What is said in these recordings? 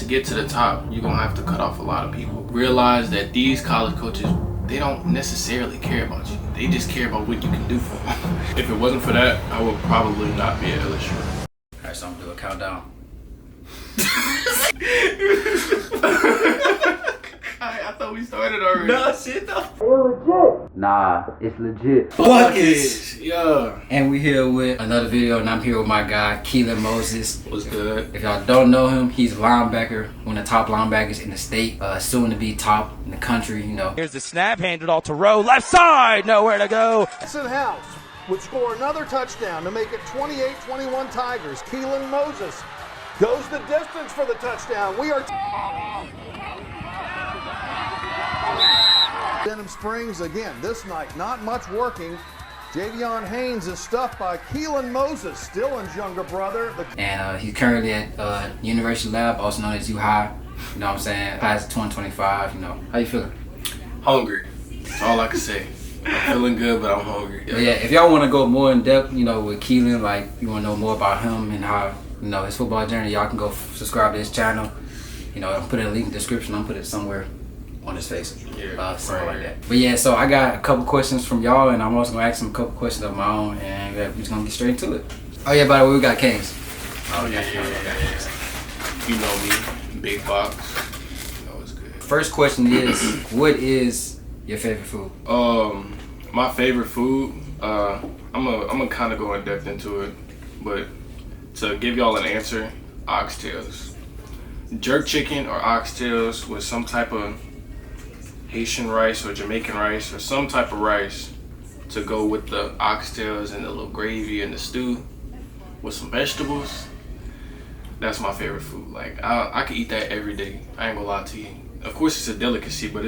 to get to the top, you're gonna have to cut off a lot of people. Realize that these college coaches, they don't necessarily care about you. They just care about what you can do for them. If it wasn't for that, I would probably not be at LSU. Alright, so I'm gonna do a countdown. I thought we started already. No shit though. Legit. Nah, it's legit. Buckets. Yeah. And we here with another video, and I'm here with my guy, KEYLAN Moses. What's good? If y'all don't know him, he's a linebacker, one of the top linebackers in the state, soon to be top in the country, you know. Here's the snap, handed off to Rowe, left side, nowhere to go. House would score another touchdown to make it 28-21 Tigers. KEYLAN Moses goes the distance for the touchdown. We are Denham Springs again this night, not much working. Javion Haynes is stuffed by KEYLAN Moses, Dillon's younger brother. And he's currently at University Lab, also known as U-High. You know what I'm saying? Class of 2025, you know. How you feeling? Hungry. That's all I can say. I'm feeling good, but I'm hungry. But yeah, if y'all want to go more in depth, you know, with KEYLAN, like you want to know more about him and how, you know, his football journey, y'all can go subscribe to his channel. You know, I'll put it in the link in the description. I'll put it somewhere on his face. Yeah, something like that. But yeah, so I got a couple questions from y'all, and I'm also gonna ask him a couple questions of my own, and we're just gonna get straight into it. Oh yeah, by the way, we got Kings. Oh yeah. You know me, big box. You know it's good. First question is, what is your favorite food? My favorite food. I'm gonna kind of go in depth into it, but to give y'all an answer, oxtails, jerk chicken or oxtails with some type of Haitian rice or Jamaican rice or some type of rice to go with the oxtails and the little gravy and the stew with some vegetables. That's my favorite food. Like I could eat that every day. I ain't gonna lie to you. Of course it's a delicacy, but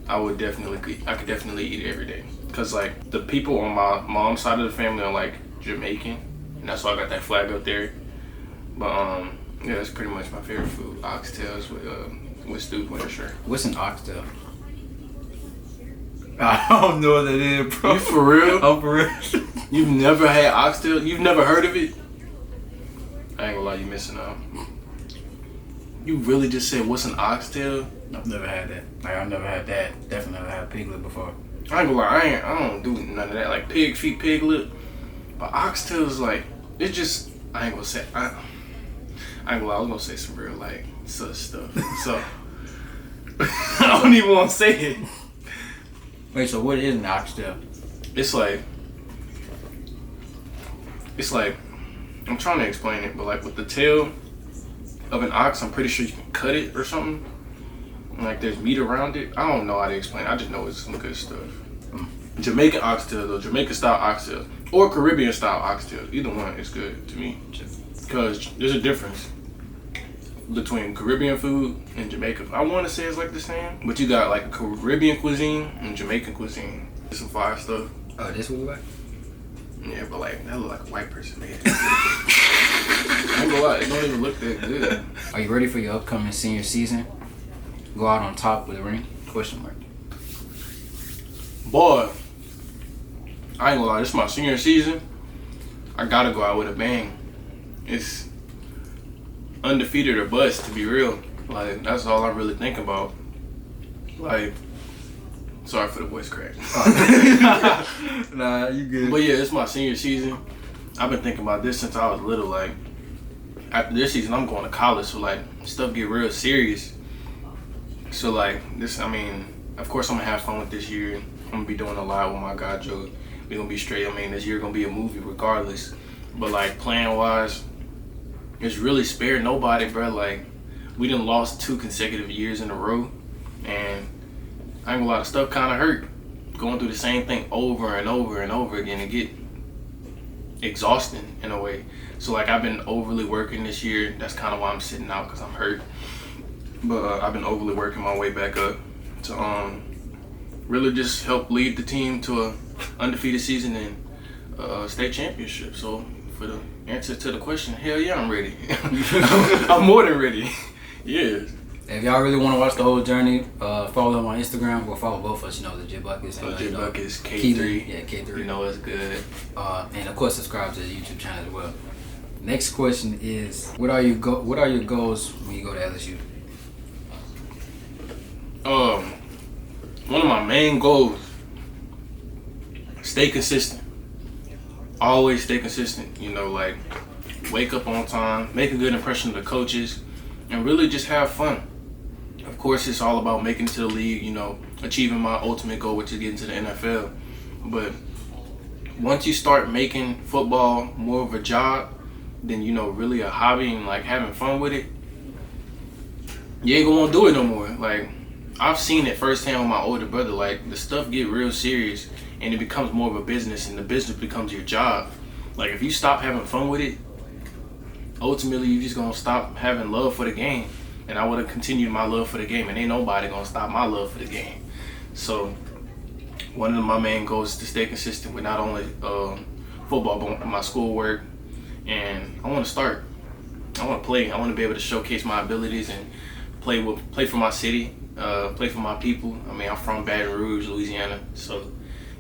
I could definitely eat it every day. Cause like the people on my mom's side of the family are like Jamaican, and that's why I got that flag up there. But yeah, that's pretty much my favorite food. Oxtails with stew for sure. What's an oxtail? I don't know what that is, bro. You for real? I'm for real. You've never had oxtail? You've never heard of it? I ain't gonna lie, you missing out. You really just said, what's an oxtail? I've never had that. Like, I've never had that. Definitely never had pig lip before. I ain't gonna lie, I don't do none of that. Like pig feet, pig lip. But oxtail is like, it's just, I ain't gonna say, I ain't gonna lie, I was gonna say some real like sus stuff. So, I don't even wanna say it. Wait, so what is an oxtail? It's like, I'm trying to explain it, but like with the tail of an ox, I'm pretty sure you can cut it or something. And like there's meat around it. I don't know how to explain it. I just know it's some good stuff. Jamaican oxtail though, Jamaican style oxtail or Caribbean style oxtail. Either one is good to me. Because there's a difference between Caribbean food and Jamaican. I want to say it's like the same, but you got like Caribbean cuisine and Jamaican cuisine. There's some fire stuff. Oh, this what we like? Yeah, but like that look like a white person made it. I ain't gonna lie, it don't even look that good. Are you ready for your upcoming senior season? Go out on top with a ring? Question mark. Boy, I ain't gonna lie, this is my senior season. I gotta go out with a bang. It's undefeated or bust, to be real. Like, that's all I really think about. Like, sorry for the voice crack. Nah, you good. But yeah, it's my senior season. I've been thinking about this since I was little. Like, after this season, I'm going to college, so like, stuff get real serious. So like, this, I mean, of course I'm gonna have fun with this year. I'm gonna be doing a lot with my guy Joe. We're gonna be straight. I mean, this year gonna be a movie regardless. But like, playing wise, it's really spared nobody, bro. Like, we done lost 2 consecutive years in a row, and I ain't gonna lie, the stuff kind of hurt. Going through the same thing over and over and over again and get exhausting in a way. So like, I've been overly working this year. That's kind of why I'm sitting out, because I'm hurt. But I've been overly working my way back up to really just help lead the team to a undefeated season and state championship. So for the answer to the question, hell yeah, I'm ready. I'm more than ready. Yeah. If y'all really want to watch the whole journey, follow him on Instagram. We'll follow both of us, you know, Legit Buckets. Legit Buckets, K3. KEYLAN, yeah, K3. You know it's good. And of course, subscribe to the YouTube channel as well. Next question is, what are your goals when you go to LSU? One of my main goals, stay consistent. Always stay consistent. You know, like wake up on time, make a good impression of the coaches, and really just have fun. Of course, it's all about making it to the league, you know, achieving my ultimate goal, which is getting to the NFL. But once you start making football more of a job than, you know, really a hobby and like having fun with it, you ain't gonna want to do it no more. Like, I've seen it firsthand with my older brother. Like, the stuff get real serious and it becomes more of a business, and the business becomes your job. Like, if you stop having fun with it, ultimately you're just gonna stop having love for the game. And I would have continued my love for the game, and ain't nobody gonna stop my love for the game. So one of my main goals is to stay consistent with not only football, but my schoolwork. And I want to start. I want to play. I want to be able to showcase my abilities and play for my city, play for my people. I mean, I'm from Baton Rouge, Louisiana, so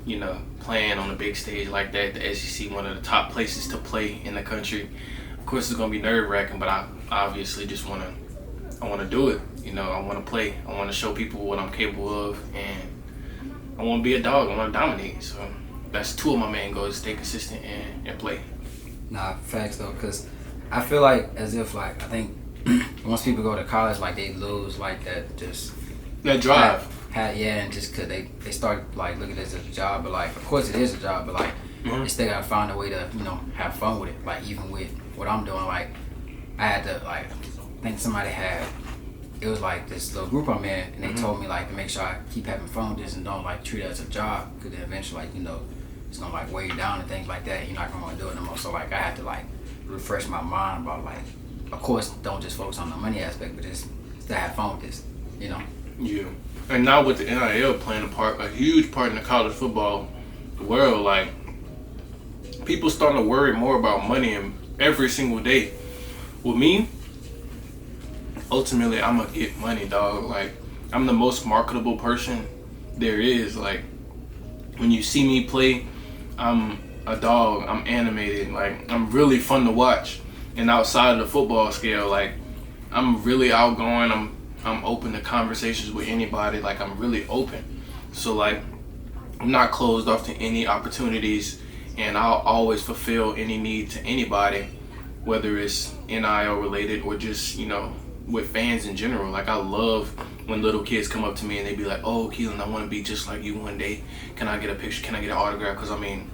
you know, playing on a big stage like that, the SEC, one of the top places to play in the country. Of course, it's gonna be nerve-wracking, but I obviously just want to do it. You know, I want to play. I want to show people what I'm capable of, and I want to be a dog. I want to dominate. So that's two of my main goals: stay consistent and play. Nah, facts though, because I feel like as if like I think once people go to college, like they lose like that drive. And just because they start like looking at it as a job, but like of course it is a job, but like they still gotta find a way to, you know, have fun with it. Like even with what I'm doing, like I had to like I think somebody had, it was like this little group I'm in, and they told me like to make sure I keep having fun with this and don't like treat it as a job, because then eventually like, you know, it's gonna like weigh you down and things like that, and you're not gonna want to do it no more. So like I had to like refresh my mind about like, of course don't just focus on the money aspect, but just to have fun with this, you know. Yeah. And now with the NIL playing a huge part in the college football world, like people starting to worry more about money every single day. With me, ultimately I'm gonna get money, dog. Like, I'm the most marketable person there is. Like, when you see me play, I'm a dog. I'm animated. Like, I'm really fun to watch. And outside of the football scale, like, I'm really outgoing. I'm open to conversations with anybody. Like, I'm really open. So like, I'm not closed off to any opportunities, and I'll always fulfill any need to anybody, whether it's NIL related or just, you know, with fans in general. Like, I love when little kids come up to me and they be like, "Oh, KEYLAN, I want to be just like you one day. Can I get a picture? Can I get an autograph?" Because I mean,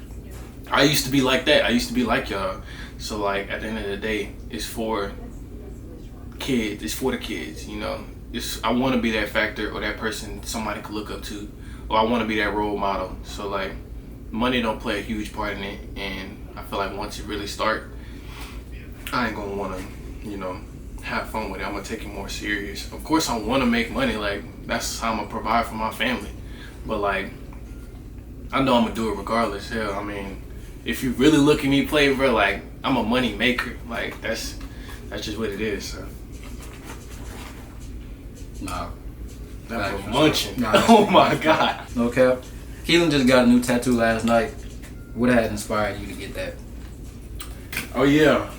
I used to be like that. I used to be like y'all. So like, at the end of the day, it's for kids. It's for the kids, you know. I want to be that factor or that person somebody could look up to, or I want to be that role model. So like, money don't play a huge part in it, and I feel like once you really start, I ain't gonna want to, you know, have fun with it. I'm gonna take it more serious. Of course, I want to make money. Like, that's how I'm gonna provide for my family. But like, I know I'm gonna do it regardless. Hell, I mean, if you really look at me play, bro, like, I'm a money maker. Like, that's just what it is. So. Nah. That was munching. Nah, oh my God. No cap. KEYLAN just got a new tattoo last night. What had inspired you to get that? Oh yeah.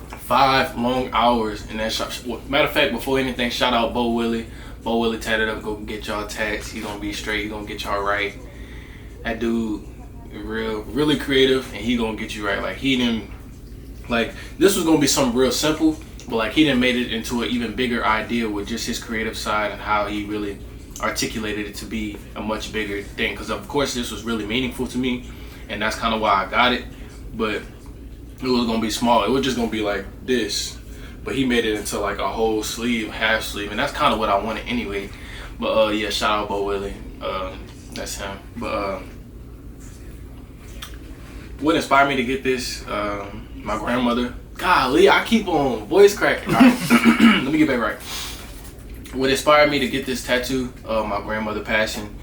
5 long hours in that shop. Matter of fact, before anything, shout out Bo Willie. Bo Willie tatted up. Go get y'all tats. He gonna be straight. He gonna get y'all right. That dude, really creative, and he gonna get you right. Like, he didn't, like, this was gonna be something real simple, but like, he done made it into an even bigger idea with just his creative side and how he really articulated it to be a much bigger thing. Because of course this was really meaningful to me, and that's kind of why I got it. But it was gonna be small. It was just gonna be like this, but he made it into like a whole sleeve, half sleeve, and that's kind of what I wanted anyway. But yeah, shout out Bo Willie. That's him. But what inspired me to get this? My grandmother. Golly, I keep on voice cracking. All right. Let me get back right. What inspired me to get this tattoo? My grandmother passing.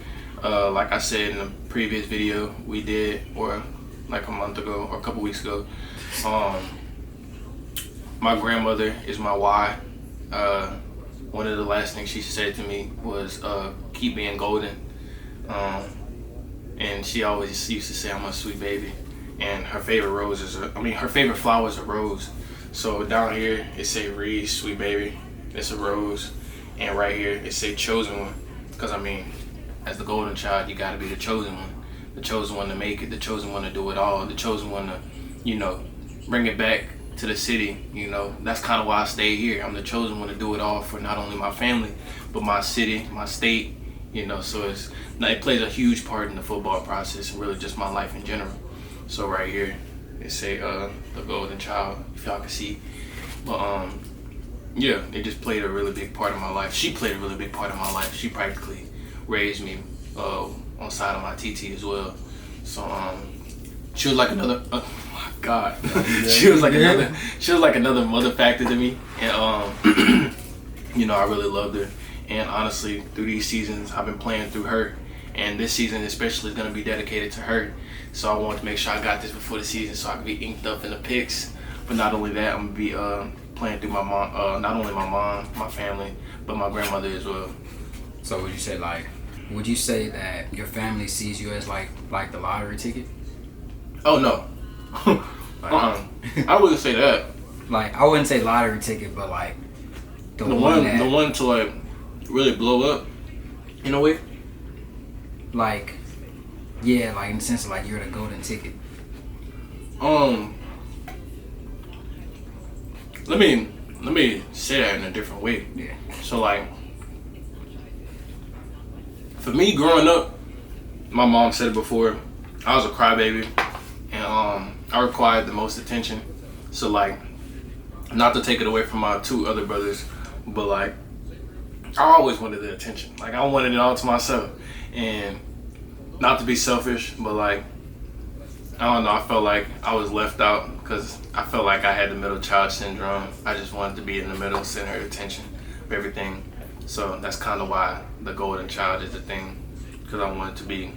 Like I said in the previous video we did, or like a month ago or a couple weeks ago. My grandmother is my why. One of the last things she said to me was, keep being golden. And she always used to say, "I'm a sweet baby." and her favorite rose is her favorite flower is a rose. So down here it say Reese, sweet baby, it's a rose, and right here it say chosen one. Because I mean, as the golden child, you got to be the chosen one to make it, the chosen one to do it all, the chosen one to, you know, bring it back to the city. You know, that's kind of why I stay here. I'm the chosen one to do it all for not only my family, but my city, my state. You know, so it plays a huge part in the football process and really just my life in general. So right here, they say the golden child, if y'all can see. But yeah, it just played a really big part of my life. She played a really big part of my life. She practically raised me on side of my TT as well. So she was like another. Oh my God, she was like another mother factor to me, and you know, I really loved her. And honestly, through these seasons, I've been playing through her. And this season especially is going to be dedicated to her. So I wanted to make sure I got this before the season so I could be inked up in the picks. But not only that, I'm going to be playing through my mom, not only my mom, my family, but my grandmother as well. So would you say that your family sees you as like the lottery ticket? Oh, no. I wouldn't say that. Like, I wouldn't say lottery ticket, but like the one to like really blow up in a way. Like, yeah, like in the sense of like you're the golden ticket. Let me say that in a different way. Yeah. So like, for me growing up, my mom said it before, I was a crybaby, and I required the most attention. So like, not to take it away from my two other brothers, but like, I always wanted the attention. Like, I wanted it all to myself. And not to be selfish, but like, I don't know, I felt like I was left out because I felt like I had the middle child syndrome. I just wanted to be in the middle, center of attention of everything. So that's kind of why the golden child is the thing, because I wanted to be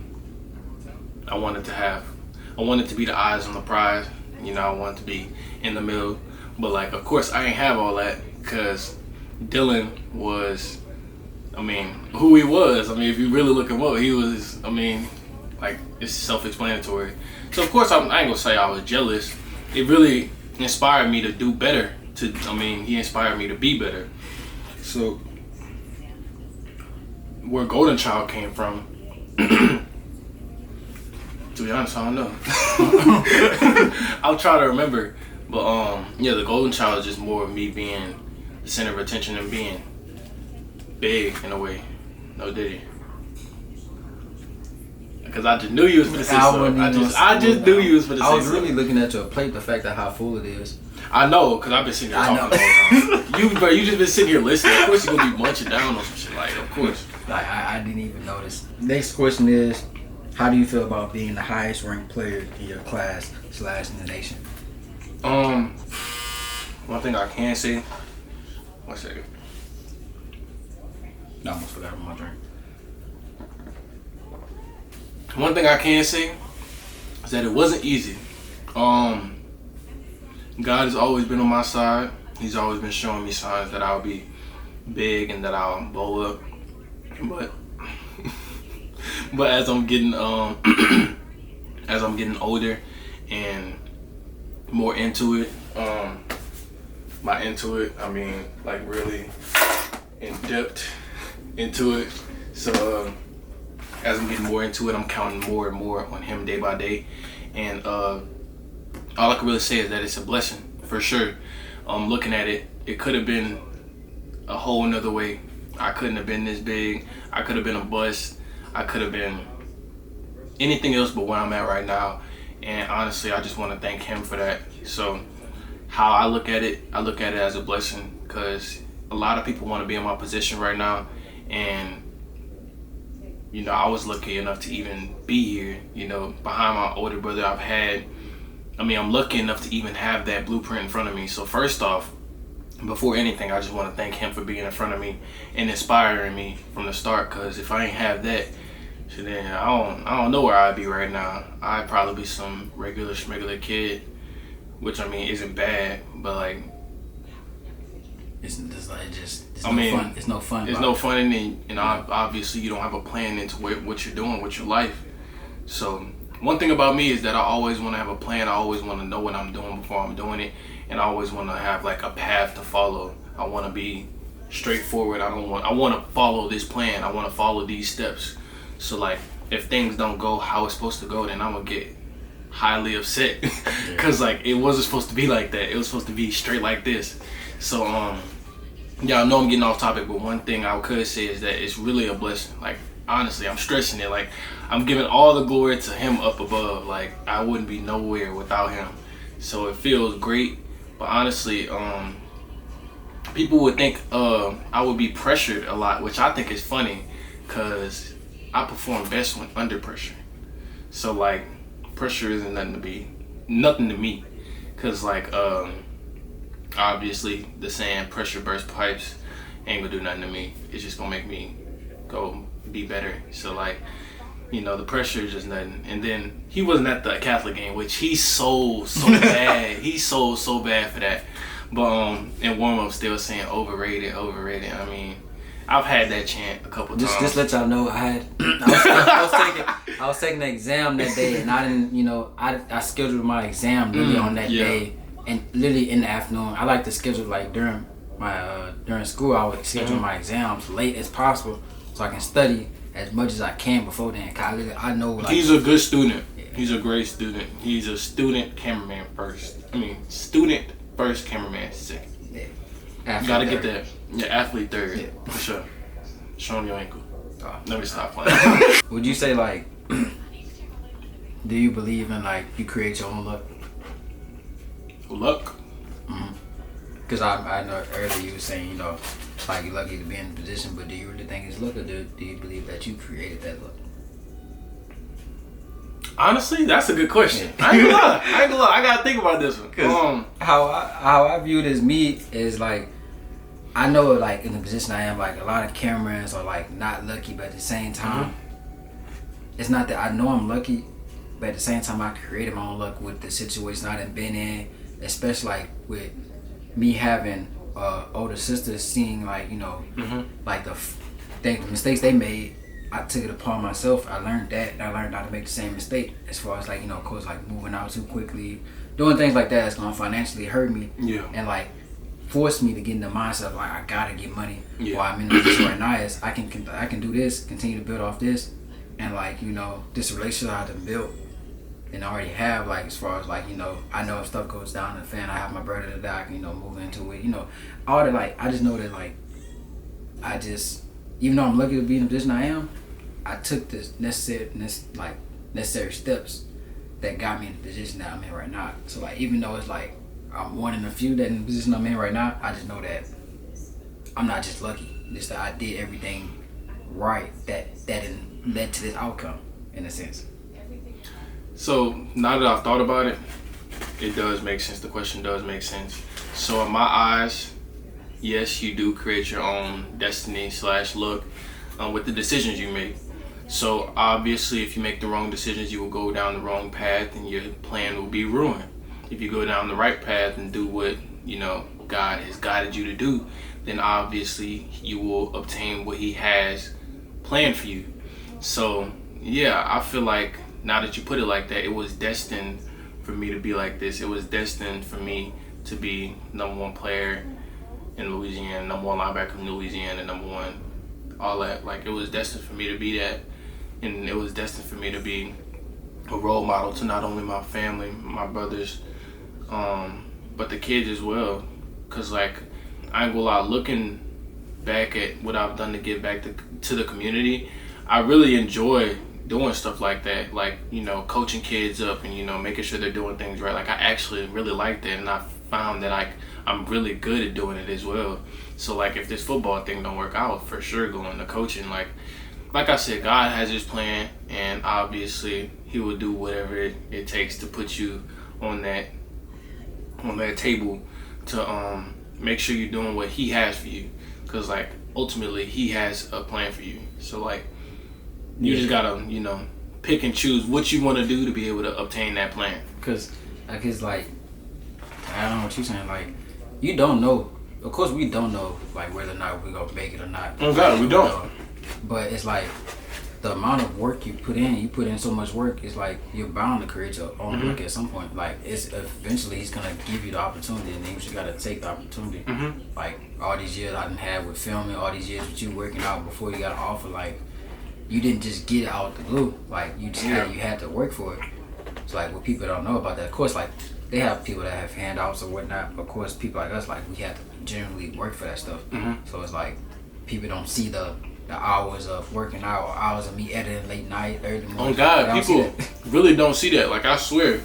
the eyes on the prize. You know, I wanted to be in the middle. But like, of course, I ain't have all that because Dylan was, I mean, who he was. I mean, if you really look him up, he was, I mean, like, it's self-explanatory. So, of course, I ain't gonna say I was jealous. It really inspired me to do better. He inspired me to be better. So, where Golden Child came from, to be honest, I don't know. I'll try to remember. But, yeah, the Golden Child is just more of me being the center of attention and being big in a way. No Diddy. Because I just knew you was for the system. I just knew you was for the system. I was really looking at your plate, the fact that how full it is. I know, because I've been sitting here talking the whole time. You just been sitting here listening. Of course you're going to be munching down on some shit. Like, of course. Like, I didn't even notice. Next question is, how do you feel about being the highest ranked player in your class / in the nation? One thing I can say. 1 second. I almost forgot my drink. One thing I can say is that it wasn't easy. God has always been on my side. He's always been showing me signs that I'll be big and that I'll blow up. But as I'm getting older and more into it, I mean, like really in depth into it. So as I'm getting more into it, I'm counting more and more on him day by day. And all I can really say is that it's a blessing for sure. Looking at it, it could have been a whole nother way. I couldn't have been this big. I could have been a bust. I could have been anything else but where I'm at right now. And honestly, I just want to thank him for that. So how I look at it as a blessing, because a lot of people want to be in my position right now. And, you know, I was lucky enough to even be here, you know, behind my older brother. I'm lucky enough to even have that blueprint in front of me. So first off, before anything, I just want to thank him for being in front of me and inspiring me from the start. Because if I ain't have that, then I don't know where I'd be right now. I'd probably be some regular kid, which I mean isn't bad, but like it's no fun. It's no fun, and obviously you don't have a plan into what you're doing with your life. So one thing about me is that I always want to have a plan. I always want to know what I'm doing before I'm doing it, and I always want to have like a path to follow. I want to be straightforward. I want to follow this plan. I want to follow these steps. So like, if things don't go how it's supposed to go, then I'm gonna get highly upset because like it wasn't supposed to be like that. It was supposed to be straight like this. So yeah, I know I'm getting off topic, but one thing I could say is that it's really a blessing. Like, honestly, I'm stressing it. Like, I'm giving all the glory to him up above. Like, I wouldn't be nowhere without him. So it feels great. But honestly, people would think I would be pressured a lot, which I think is funny because I perform best when under pressure. So like, pressure isn't nothing to me, because like obviously the saying pressure bursts pipes ain't gonna do nothing to me. It's just gonna make me go be better. So like, you know, the pressure is just nothing. And then he wasn't at the Catholic game, which he sold so bad. He sold so bad for that. But in warm up still saying overrated. I mean, I've had that chant a couple times. Just let y'all know, I was taking the exam that day, and I didn't, you know, I scheduled my exam literally on that day, and literally in the afternoon. I like to schedule like during school. I would schedule my exams late as possible so I can study as much as I can before then. I know like, he's a good student. Yeah. He's a great student. He's a student cameraman first. Student first, cameraman second. Yeah. Gotta get that. Yeah, athlete third. Yeah. For sure. Show him your ankle. Let me stop playing. Would you say like, do you believe in like you create your own luck? Luck? Because I know earlier you were saying, you know, like you're lucky to be in the position, but do you really think it's luck, or do you believe that you created that luck? Honestly, that's a good question. I ain't gonna lie. I gotta think about this one. Cause how I view it as me is like, I know like in the position I am, like a lot of cameramans are like not lucky, but at the same time, it's not that I know I'm lucky, but at the same time I created my own luck with the situation I done been in, especially like with me having older sisters, seeing like, you know, like the mistakes they made. I took it upon myself. I learned that. I learned not to make the same mistake as far as like, you know, of course, like moving out too quickly, doing things like that that's gonna financially hurt me. Yeah. And like force me to get in the mindset of like, I gotta get money. Yeah. While I'm in the position right now is I can do this, continue to build off this, and like, you know, this relationship I have built and I already have, like, as far as like, you know, I know if stuff goes down in the fan, I have my brother that I can, you know, move into it, you know, all that. Like, I just know that like, even though I'm lucky to be in the position I am, I took this necessary steps that got me in the position that I'm in right now. So like, even though it's like I'm one in a few that in the position I'm in right now, I just know that I'm not just lucky. Just that I did everything right that led to this outcome in a sense. So now that I've thought about it, it does make sense. The question does make sense. So in my eyes, yes, you do create your own destiny / luck with the decisions you make. So obviously, if you make the wrong decisions, you will go down the wrong path and your plan will be ruined. If you go down the right path and do what, you know, God has guided you to do, then obviously you will obtain what He has planned for you. So yeah, I feel like now that you put it like that, it was destined for me to be like this. It was destined for me to be #1 player in Louisiana, #1 linebacker in Louisiana, #1 all that. Like, it was destined for me to be that, and it was destined for me to be a role model to not only my family, my brothers, but the kids as well. Cause like, I ain't gonna lie, looking back at what I've done to give back to the community, I really enjoy doing stuff like that, like, you know, coaching kids up and, you know, making sure they're doing things right. Like, I actually really like that, and I found that I'm really good at doing it as well. So like, if this football thing don't work out, for sure go into coaching. Like I said, God has His plan, and obviously He will do whatever it takes to put you on that table to make sure you're doing what He has for you. Cause like, ultimately He has a plan for you. So like, you just gotta, you know, pick and choose what you want to do to be able to obtain that plan. Cause like, it's like, I don't know what you're saying. Like, you don't know. Of course, we don't know like whether or not we're gonna make it or not. Oh God, we don't. But it's like, the amount of work you put in so much work, it's like you're bound to create your own work at some point. Like it's eventually he's gonna give you the opportunity, and then you just gotta take the opportunity. Like all these years I done had with filming, all these years with you working out before you got an offer, like you didn't just get it out the blue. Like you just you had to work for it. So like what people don't know about that, of course, like they have people that have handouts or whatnot. But of course, people like us, like we have to generally work for that stuff. So it's like people don't see the hours of working out, or hours of me editing late night, early morning. Oh God, people really don't see that. Like I swear,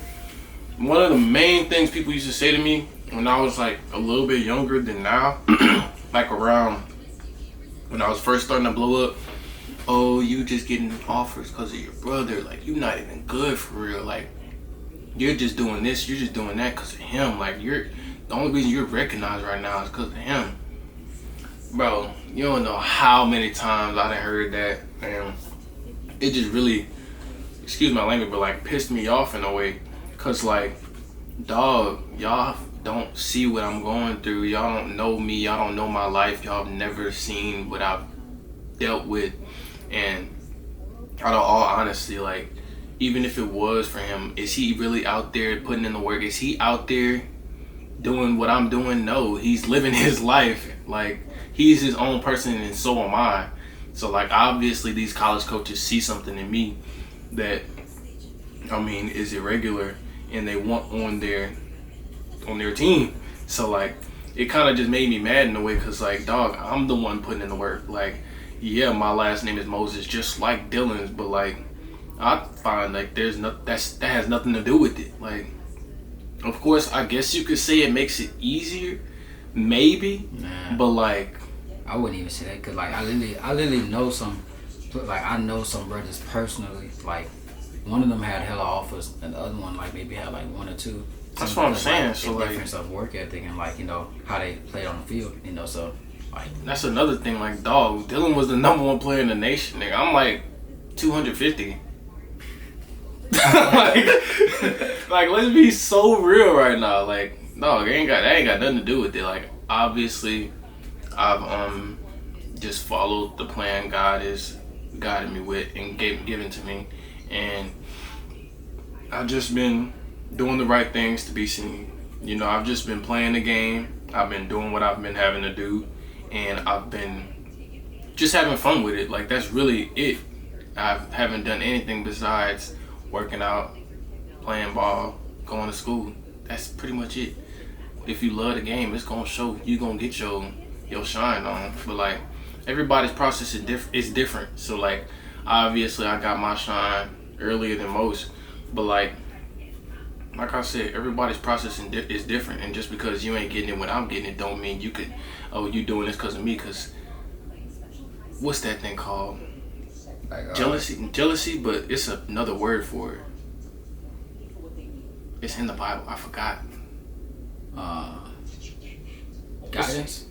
one of the main things people used to say to me when I was like a little bit younger than now, like around when I was first starting to blow up, oh, you just getting offers because of your brother. Like, you not even good for real. Like, you're just doing this, you're just doing that because of him. Like, the only reason you're recognized right now is because of him. Bro, you don't know how many times I done heard that, and it just really, excuse my language, but like pissed me off in a way. Cause like, dog, y'all don't see what I'm going through. Y'all don't know me. Y'all don't know my life. Y'all have never seen what I've dealt with. And out of all honesty, like, even if it was for him, is he really out there putting in the work? Is he out there doing what I'm doing? No, he's living his life. Like, he's his own person, and so am I. So like, obviously these college coaches see something in me that, I mean, is irregular, and they want on their team. So like, it kind of just made me mad in a way, because like, dog, I'm the one putting in the work. Like, yeah, my last name is Moses, just like Dylan's, but like, I find like that has nothing to do with it. Like, of course, I guess you could say it makes it easier, maybe, but like, I wouldn't even say that, because like I literally know some, like I know some brothers personally. Like, one of them had hella offers, and the other one like maybe had like one or two. That's what I'm saying. Like, so the like, difference of work ethic and like, you know, how they play on the field, you know. So like, that's another thing. Like, dog, Dylan was the #1 player in the nation, nigga. I'm like 250. like, let's be so real right now. Like, dog, that ain't got nothing to do with it. Like, obviously, I've just followed the plan God has guided me with and given to me, and I've just been doing the right things to be seen. You know, I've just been playing the game. I've been doing what I've been having to do, and I've been just having fun with it. Like, that's really it. I haven't done anything besides working out, playing ball, going to school. That's pretty much it. If you love the game, it's gonna show. You gonna get your shine on. But like, everybody's process is different. So like, obviously I got my shine earlier than most, but like I said, everybody's process is different. And just because you ain't getting it when I'm getting it, don't mean you could, oh, you doing this because of me. Because what's that thing called? Like, jealousy, but it's another word for it. It's in the Bible. I forgot. guidance?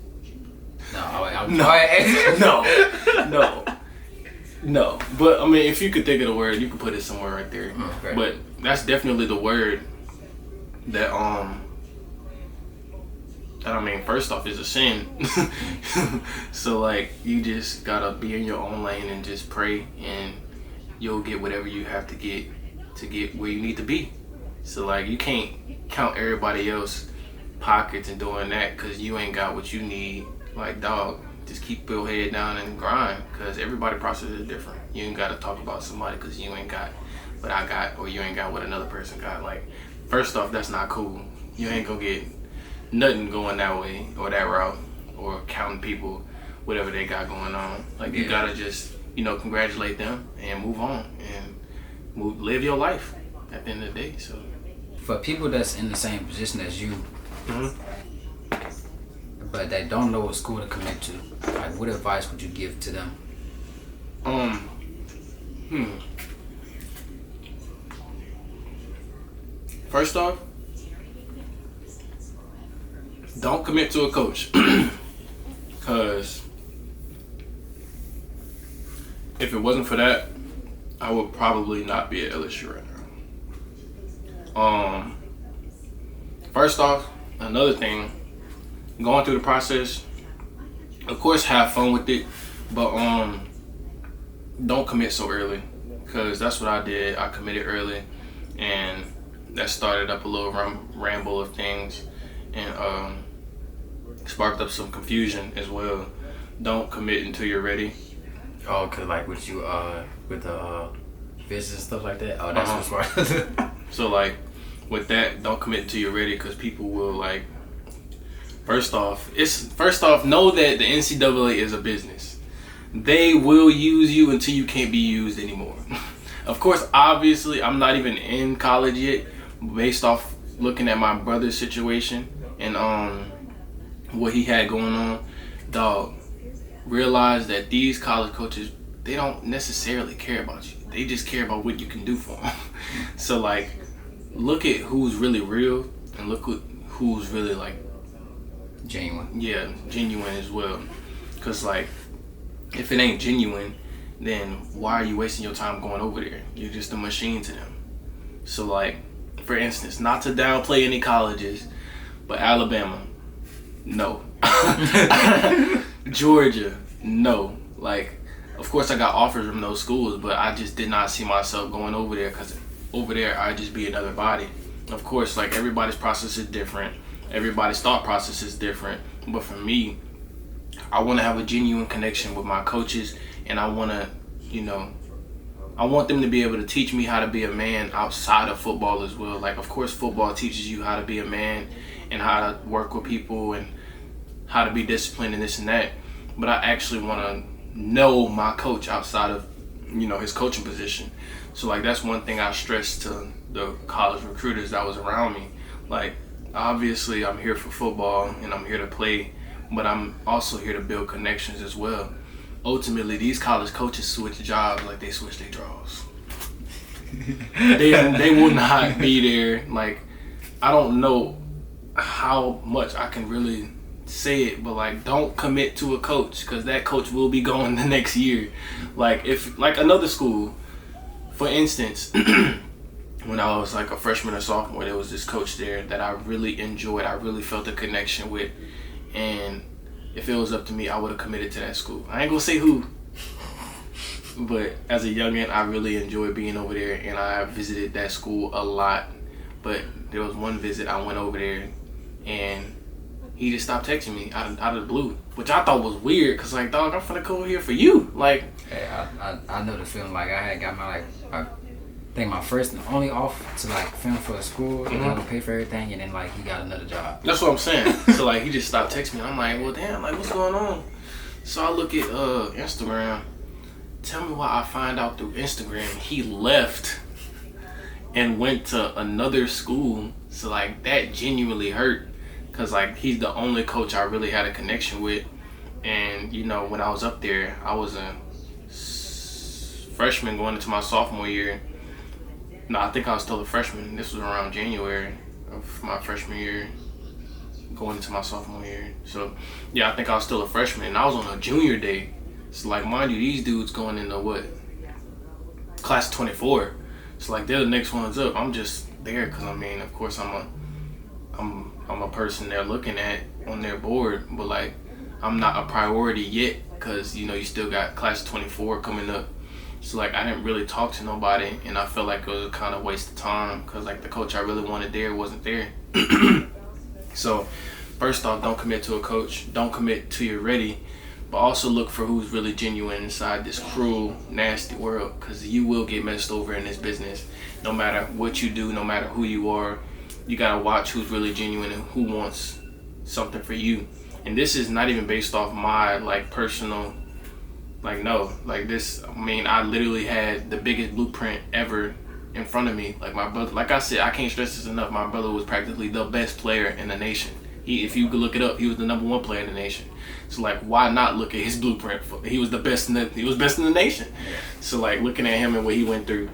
No. But I mean, if you could think of the word, you could put it somewhere right there. Okay. But that's definitely the word that I mean, first off, is a sin. So like, you just gotta be in your own lane and just pray, and you'll get whatever you have to get where you need to be. So like, you can't count everybody else pockets and doing that because you ain't got what you need. Like, dog, just keep your head down and grind, because everybody's process is different. You ain't gotta talk about somebody because you ain't got what I got, or you ain't got what another person got. Like, first off, that's not cool. You ain't gonna get nothing going that way or that route, or counting people, whatever they got going on. Like, you gotta just, you know, congratulate them and move on and live your life at the end of the day. So for people that's in the same position as you, but they don't know what school to commit to, like, what advice would you give to them? First off, don't commit to a coach, because if it wasn't for that, I would probably not be at LSU right now. First off, another thing, going through the process, of course, have fun with it, but don't commit so early, because that's what I did. I committed early, and that started up a little ramble of things, and sparked up some confusion as well. Don't commit until you're ready. Oh, cause like with you with the business and stuff like that. Oh, that's what's smart. So like with that, don't commit until you're ready, because people will like. First off, know that the NCAA is a business. They will use you until you can't be used anymore. Of course, obviously, I'm not even in college yet, based off looking at my brother's situation and what he had going on. Dog, realize that these college coaches, they don't necessarily care about you. They just care about what you can do for them. So like, look at who's really real and look at who's really like genuine. Yeah, genuine as well. Cause like, if it ain't genuine, then why are you wasting your time going over there? You're just a machine to them. So like, for instance, not to downplay any colleges, but Alabama, no. Georgia, no. Like, of course I got offers from those schools, but I just did not see myself going over there, because over there I'd just be another body. Of course, like, everybody's process is different. Everybody's thought process is different. But for me, I want to have a genuine connection with my coaches, and I want to, I want them to be able to teach me how to be a man outside of football as well. Like, of course, football teaches you how to be a man and how to work with people and how to be disciplined and this and that. But I actually want to know my coach outside of, his coaching position. So, like, that's one thing I stressed to the college recruiters that was around me. Like, obviously, I'm here for football and I'm here to play, but I'm also here to build connections as well. Ultimately, these college coaches switch jobs like they switch their draws. They will not be there. Like, I don't know how much I can really say it, but like, don't commit to a coach, because that coach will be gone the next year. Like, if like another school, for instance, when I was like a freshman or sophomore, there was this coach there that I really enjoyed. I really felt a connection with, and if it was up to me, I would have committed to that school. I ain't gonna say who, but as a youngin', I really enjoyed being over there, and I visited that school a lot. But there was one visit I went over there, and he just stopped texting me out of the blue, which I thought was weird, cause like, dog, I'm finna come over here for you. Like, hey, I know the feeling. Like, I had got my my first and only off to like film for a school, and I'm gonna pay for everything, and then like he got another job. That's what I'm saying. So like, he just stopped texting me. I'm like, well, damn, like, what's going on? So I look at Instagram. Tell me why I find out through Instagram he left and went to another school. So like, that genuinely hurt, cause like, he's the only coach I really had a connection with. And when I was up there, I was a freshman going into my sophomore year. No, I think I was still a freshman. This was around January of my freshman year, going into my sophomore year. So, yeah, I think I was still a freshman. And I was on a junior day. So, like, mind you, these dudes going into what? Class of 24. So, like, they're the next ones up. I'm just there because, I mean, of course, I'm a person they're looking at on their board. But, like, I'm not a priority yet, because, you still got class of 24 coming up. So like, I didn't really talk to nobody, and I felt like it was a kind of waste of time, because like, the coach I really wanted there wasn't there. So first off, don't commit to a coach. Don't commit till you're ready, but also look for who's really genuine inside this cruel, nasty world, because you will get messed over in this business. No matter what you do, no matter who you are, you gotta watch who's really genuine and who wants something for you. And this is not even based off my like personal, like, no, like this, I mean, I literally had the biggest blueprint ever in front of me. Like, my brother, like I said, I can't stress this enough, my brother was practically the best player in the nation. If you could look it up, he was the #1 player in the nation. So like, why not look at his blueprint? He was best in the nation. So like, looking at him and what he went through,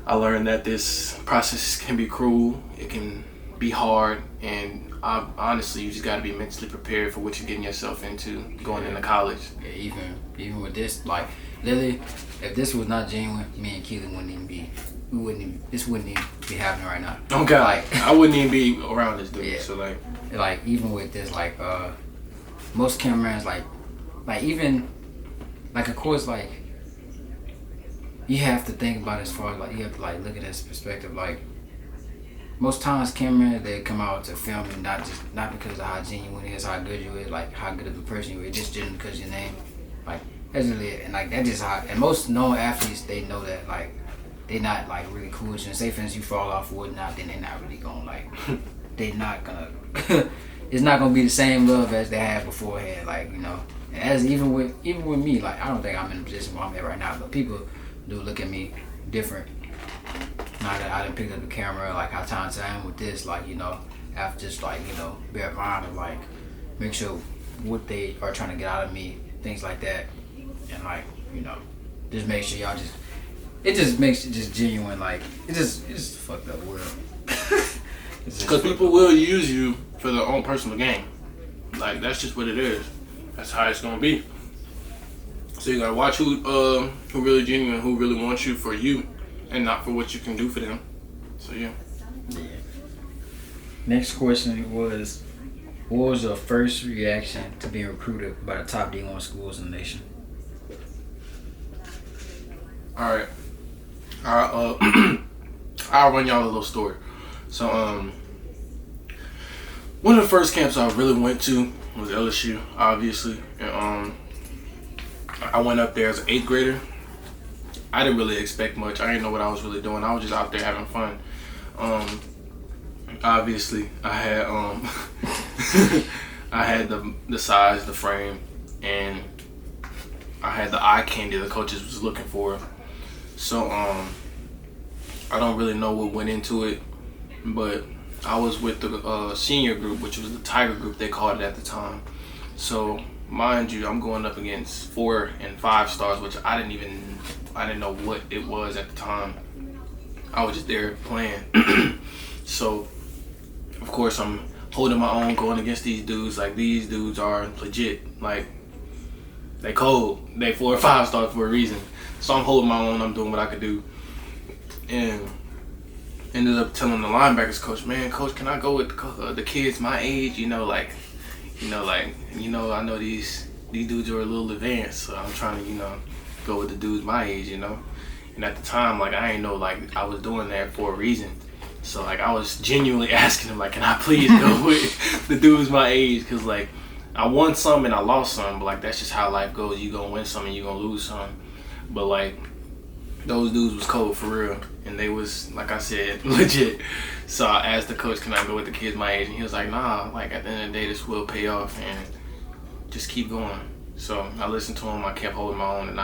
I learned that this process can be cruel, it can be hard, and honestly, you just got to be mentally prepared for what you're getting yourself into going into college. Yeah, even with this, like, literally, if this was not genuine, me and KEYLAN this wouldn't even be happening right now. Oh God, like, I wouldn't even be around this dude. Yeah. So like even with this, like, most cameramans, like even, like, of course, like, you have to think about it as far as like you have to like look at this perspective. Like most times, camera they come out to film you not because of how genuine it is, how good you is, like how good of a person you is, just because of your name. Like that's really it. And like that just how. And most known athletes they know that like they not like really cool. And say for instance you fall off or whatnot, then they're not really gonna like. They not gonna. It's not gonna be the same love as they had beforehand. Like you know. As even with me, like I don't think I'm in the position where I'm at right now, but people do look at me different. Now that I done picked up the camera, like how talented I am with this, like, you know, I have to just like, you know, bear in mind of like make sure what they are trying to get out of me, things like that. And like, you know, just make sure y'all it just makes it just genuine, like it's just fucked up world. Because people will use you for their own personal gain. Like that's just what it is. That's how it's gonna be. So you gotta watch who really genuine, who really wants you for you, and not for what you can do for them. So yeah. Next question was, what was your first reaction to being recruited by the top D1 schools in the nation? All right. I'll run y'all a little story. So one of the first camps I really went to was LSU, obviously, and I went up there as an 8th grader. I didn't really expect much. I didn't know what I was really doing. I was just out there having fun. Obviously, I had I had the size, the frame, and I had the eye candy the coaches was looking for. So I don't really know what went into it, but I was with the senior group, which was the Tiger group they called it at the time. So mind you, I'm going up against 4 and 5 stars, which I didn't know what it was at the time. I was just there playing. So of course I'm holding my own, going against these dudes. Like these dudes are legit. Like they cold. They 4 or 5 stars for a reason. So I'm holding my own. I'm doing what I could do, and ended up telling the linebackers coach, man, coach, can I go with the kids my age? I know these dudes are a little advanced, so I'm trying to, go with the dudes my age, And at the time, like, I ain't know, like, I was doing that for a reason. So, like, I was genuinely asking him, like, can I please go with the dudes my age? Because, like, I won some and I lost some, but, like, that's just how life goes. You gonna win some and you gonna lose some. But, like, those dudes was cold for real, and they was, like I said, legit. So I asked the coach, can I go with the kids my age? And he was like, nah, like at the end of the day, this will pay off, and just keep going. So I listened to him, I kept holding my own, and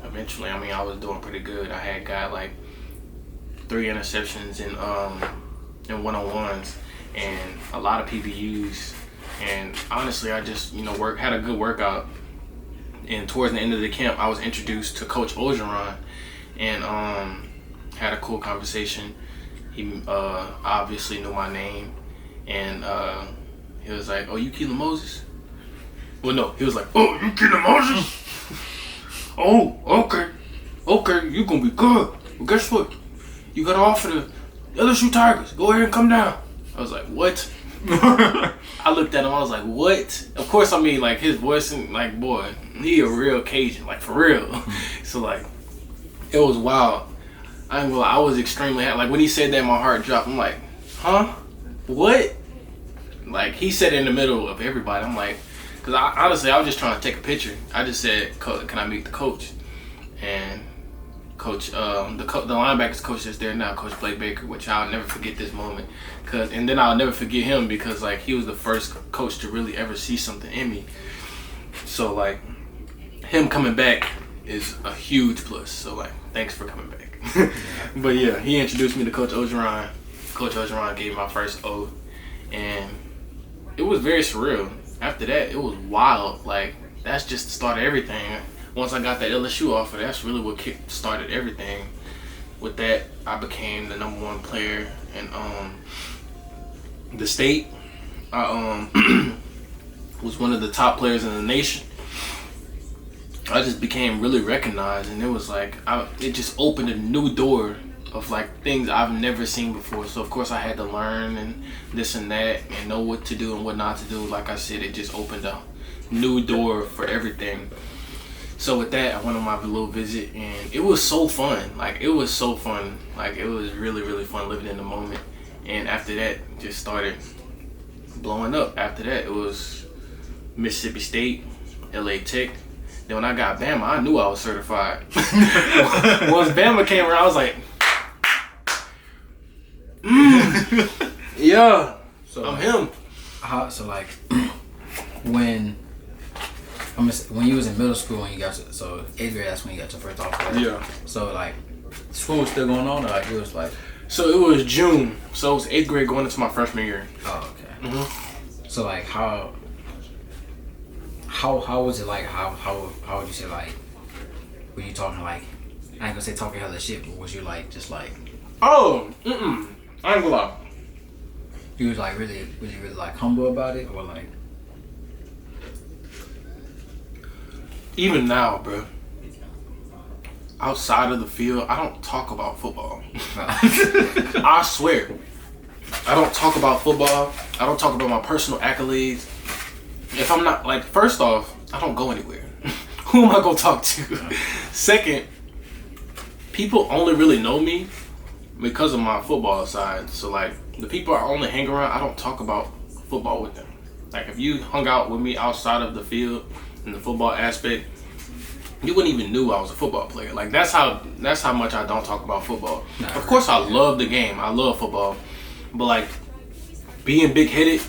eventually, I was doing pretty good. I had got like 3 interceptions in one-on-ones, and a lot of PBUs, and honestly, I just, had a good workout. And towards the end of the camp, I was introduced to Coach Ogeron, and had a cool conversation. He obviously knew my name, and he was like, oh, you KEYLAN Moses? Well, no, he was like, oh, you KEYLAN Moses? Oh, okay, you gonna be good. Well, guess what? You got to offer the LSU Tigers. Go ahead and come down. I was like, what? I looked at him, I was like, what? Of course, like his voice, and like, boy, he a real Cajun, like for real. So like, it was wild. I ain't gonna lie, I was extremely happy. Like when he said that, my heart dropped. I'm like, huh? What? Like he said it in the middle of everybody. I'm like, cause honestly, I was just trying to take a picture. I just said, can I meet the coach? And coach, the linebackers coach that's there now, Coach Blake Baker, which I'll never forget this moment. And then I'll never forget him because like he was the first coach to really ever see something in me. So like him coming back is a huge plus. So like, thanks for coming back. But yeah, he introduced me to Coach Ogeron. Coach Ogeron gave me my first oath, and it was very surreal. After that, it was wild. Like that's just the start of everything. Once I got that LSU offer, that's really what started everything. With that, I became the #1 player in the state. I was one of the top players in the nation. I just became really recognized, and it was like it just opened a new door of like things I've never seen before. So of course I had to learn and this and that and know what to do and what not to do. Like I said, it just opened a new door for everything. So with that, I went on my little visit, and it was so fun. Like, it was so fun. Like, it was really, really fun living in the moment. And after that, just started blowing up. After that, it was Mississippi State, LA Tech. Then when I got Bama, I knew I was certified. Once Bama came around, I was like, yeah, so I'm him. So like, when you was in middle school and you got so 8th grade, that's when you got your first offer. Right? Yeah. So like, school was still going on, or like it was like. So it was June. So it was 8th grade going into my freshman year. Oh, okay. Mm-hmm. So like, how was it like? How would you say like? Were you talking like? I ain't gonna say talking hella shit, but was you like just like? Oh, I ain't gonna lie. You was like really like humble about it, or like? Even now, bro. Outside of the field, I don't talk about football. I swear. I don't talk about football. I don't talk about my personal accolades. If I'm not, like, first off, I don't go anywhere. Who am I going to talk to? Second, people only really know me because of my football side. So, like, the people I only hang around, I don't talk about football with them. Like, if you hung out with me outside of the field in the football aspect, you wouldn't even knew I was a football player. Like, that's how much I don't talk about football. Of course, I love the game. I love football. But, like, being big-headed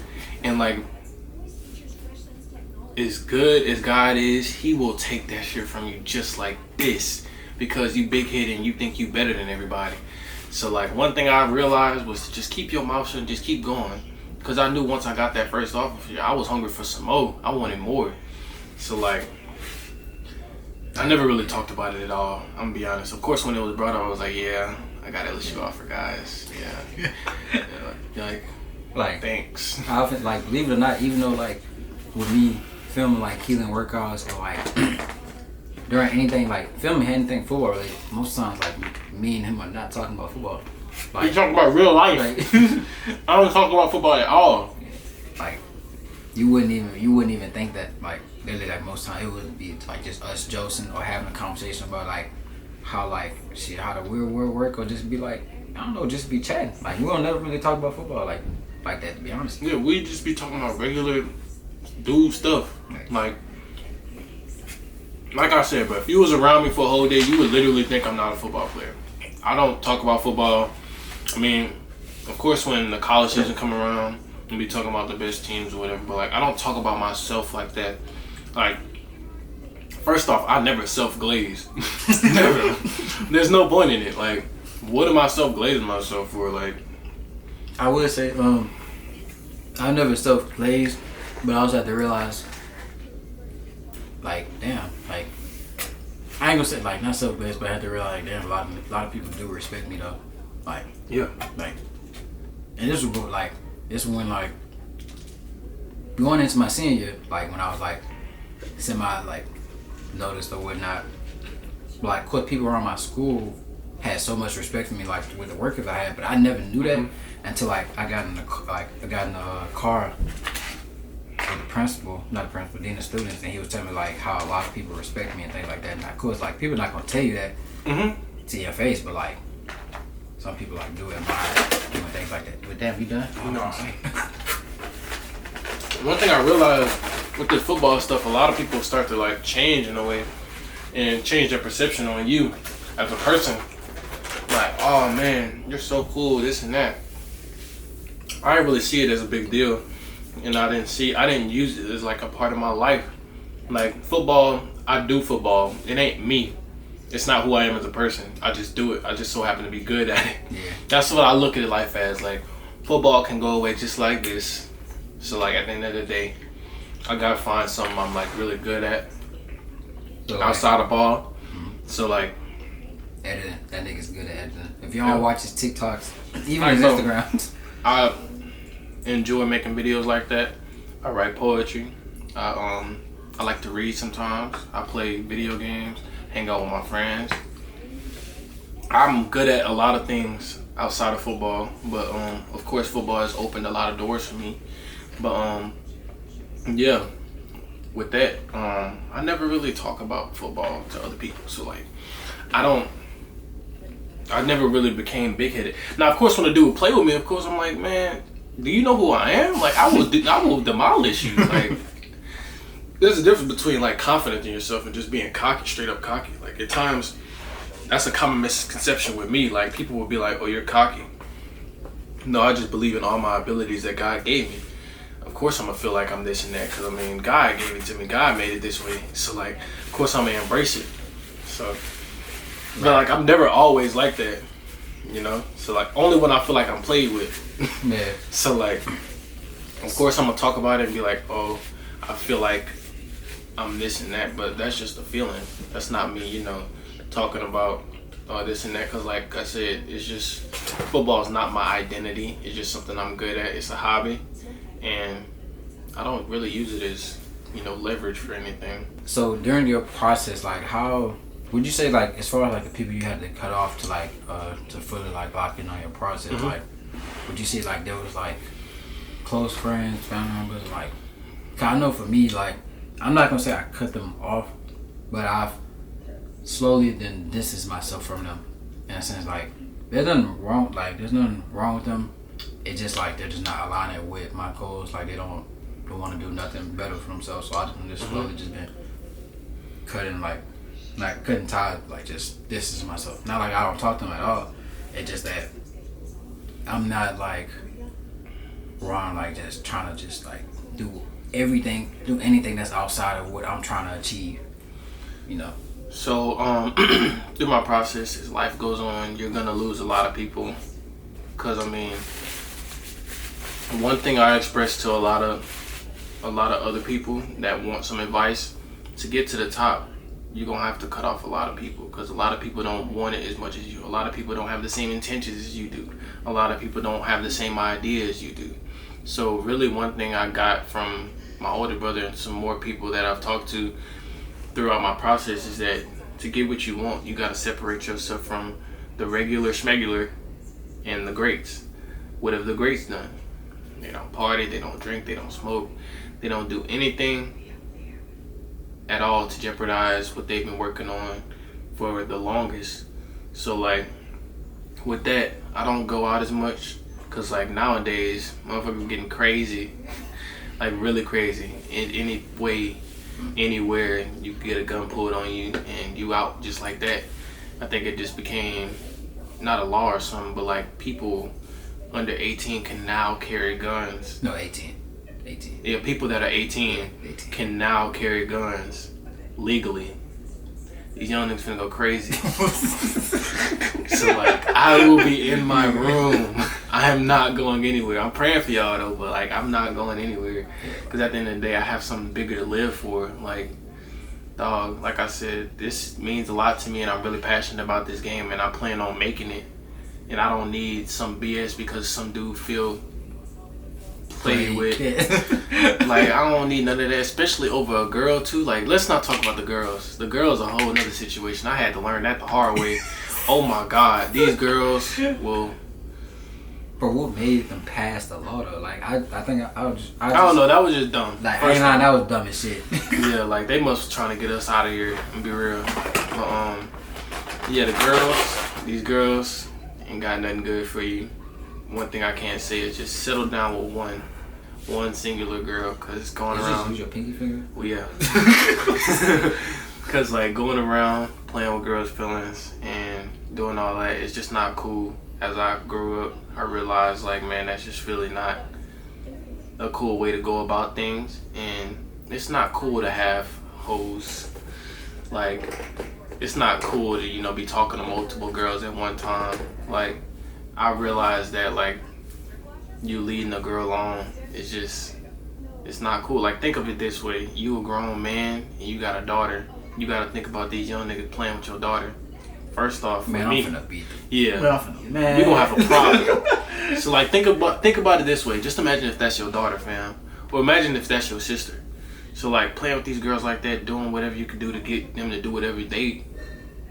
and, like, as good as God is, he will take that shit from you just like this because you big-headed and you think you better than everybody. So, like, one thing I realized was to just keep your mouth shut and just keep going. Because I knew once I got that first offer, I was hungry for some more. I wanted more. So, like, I never really talked about it at all. I'm gonna be honest. Of course, when it was brought up, I was like, yeah, I got LSU offer, guys. Yeah. Like, thanks. I often, like, believe it or not, even though, like, with me filming, like, KEYLAN workouts or, like, during anything, like, filming anything football related, most times, like, me and him are not talking about football. Like, we talk about real life. Like, I don't talk about football at all. Like, you wouldn't even think that, like, literally, like, most times it would be like just us joking or having a conversation about like how how the real world work, or just be like, I don't know, just be chatting. Like, we don't never really talk about football like that, to be honest. Yeah, we just be talking about regular dude stuff. Like I said, bro, if you was around me for a whole day, you would literally think I'm not a football player. I don't talk about football. I mean, of course, when the college season come around, we'll be talking about the best teams or whatever, but like, I don't talk about myself like that. Like, first off, I never self-glaze. Never. There's no point in it. Like, what am I self-glazing myself for? Like, I would say, I never self-glazed, but I also had to realize, like, damn, like, I ain't gonna say, like, not self-glazed, but I had to realize, like, damn, a lot of people do respect me, though. Like, yeah. Like, and this was, like, when, like, going into my senior year, like, when I was, like, semi like noticed or whatnot, like, of course, people around my school had so much respect for me, like, with the work that I had, but I never knew that until like I got in the car with the principal, not the principal, dean of students, and he was telling me like how a lot of people respect me and things like that. And of course, like, people not gonna tell you that to your face, but like some people like do admire doing things like that. With that, we done? No. One thing I realized with this football stuff, a lot of people start to like change in a way and change their perception on you as a person. Like, oh man, you're so cool, this and that. I didn't really see it as a big deal, and I didn't use it as like a part of my life. Like, football, I do football. It ain't me. It's not who I am as a person. I just do it. I just so happen to be good at it. Yeah. That's what I look at life as. Like, football can go away just like this. So like, at the end of the day, I gotta find something I'm like really good at outside of ball. So like, editing. That nigga's good at editing. If y'all watch his TikToks, even his so, Instagrams, I enjoy making videos like that. I write poetry. I like to read sometimes. I play video games, hang out with my friends. I'm good at a lot of things outside of football, but of course, football has opened a lot of doors for me. But yeah, with that, I never really talk about football to other people. So like, I never really became big headed. Now, of course, when a dude would play with me, of course, I'm like, man, do you know who I am? Like, I will demolish you. Like, there's a difference between like confidence in yourself and just being cocky, straight up cocky. Like at times, that's a common misconception with me. Like people will be like, "Oh, you're cocky." No, I just believe in all my abilities that God gave me. Of course, I'm gonna feel like I'm this and that because I mean, God gave it to me. God made it this way. So like, of course, I'm gonna embrace it. So, but like, I'm never always like that, you know. So like, only when I feel like I'm played with. Yeah. So like, of course, I'm gonna talk about it and be like, "Oh, I feel like I'm this and that," but that's just a feeling. That's not me, you know, talking about this and that. Cause like I said, it's just football is not my identity. It's just something I'm good at. It's a hobby, and I don't really use it as, you know, leverage for anything. So during your process, like how would you say, like as far as like the people you had to cut off to like to fully like lock in on your process, Mm-hmm. like would you say like there was like close friends, family members, like? Cause I know for me, like I'm not gonna say I cut them off, but I've slowly then distanced myself from them in a sense. Like there's nothing wrong with them. It's just like they're just not aligning with my goals. Like they don't want to do nothing better for themselves. So I've just slowly just been cutting cutting ties. Like just distance myself. Not like I don't talk to them at all. It's just that I'm not like wrong. Like just trying to just like do anything that's outside of what I'm trying to achieve, you know. So through my process, as life goes on, you're gonna lose a lot of people. Cause I mean, one thing I express to a lot of other people that want some advice, to get to the top, you're gonna have to cut off a lot of people. Cause a lot of people don't want it as much as you. A lot of people don't have the same intentions as you do. A lot of people don't have the same idea as you do. So really, one thing I got from my older brother and some more people that I've talked to throughout my process is that to get what you want, you gotta separate yourself from the regular schmegular and the greats. What have the greats done? They don't party, they don't drink, they don't smoke, they don't do anything at all to jeopardize what they've been working on for the longest. So like with that, I don't go out as much. Cause like nowadays, motherfuckers getting crazy, like really crazy. In any way, anywhere, you get a gun pulled on you and you out just like that. I think it just became not a law or something, but like people under 18 can now carry guns. No, 18. Yeah, people that are 18 can now carry guns legally. These young niggas finna go crazy. So like, I will be in my room. I am not going anywhere. I'm praying for y'all though, but like, I'm not going anywhere. Cause at the end of the day, I have something bigger to live for. Like, dog, like I said, this means a lot to me and I'm really passionate about this game and I plan on making it. And I don't need some BS because some dude feel played with. Like, I don't need none of that, especially over a girl too. Like, let's not talk about the girls. The girls are a whole nother situation. I had to learn that the hard way. Oh my God, these girls will. But what made them pass the law though? Like I think I don't know. That was just dumb. Like that was dumb as shit. Yeah, like they must be trying to get us out of here and be real. But yeah, these girls ain't got nothing good for you. One thing I can't say is just settle down with one singular girl, cause it's going around. Just use your pinky finger. Well, yeah. Cause like going around playing with girls' feelings and doing all that, it's just not cool. As I grew up, I realized like, man, that's just really not a cool way to go about things, and it's not cool to have hoes. Like, it's not cool to, you know, be talking to multiple girls at one time. Like, I realized that like you leading a girl on is just, it's not cool. Like, think of it this way: you a grown man and you got a daughter. You gotta think about these young niggas playing with your daughter. First off, man, me, I'm finna beat them. yeah, Man, we gonna have a problem. So like, think about it this way. Just imagine if that's your daughter, fam, or imagine if that's your sister. So like, playing with these girls like that, doing whatever you can do to get them to do whatever they,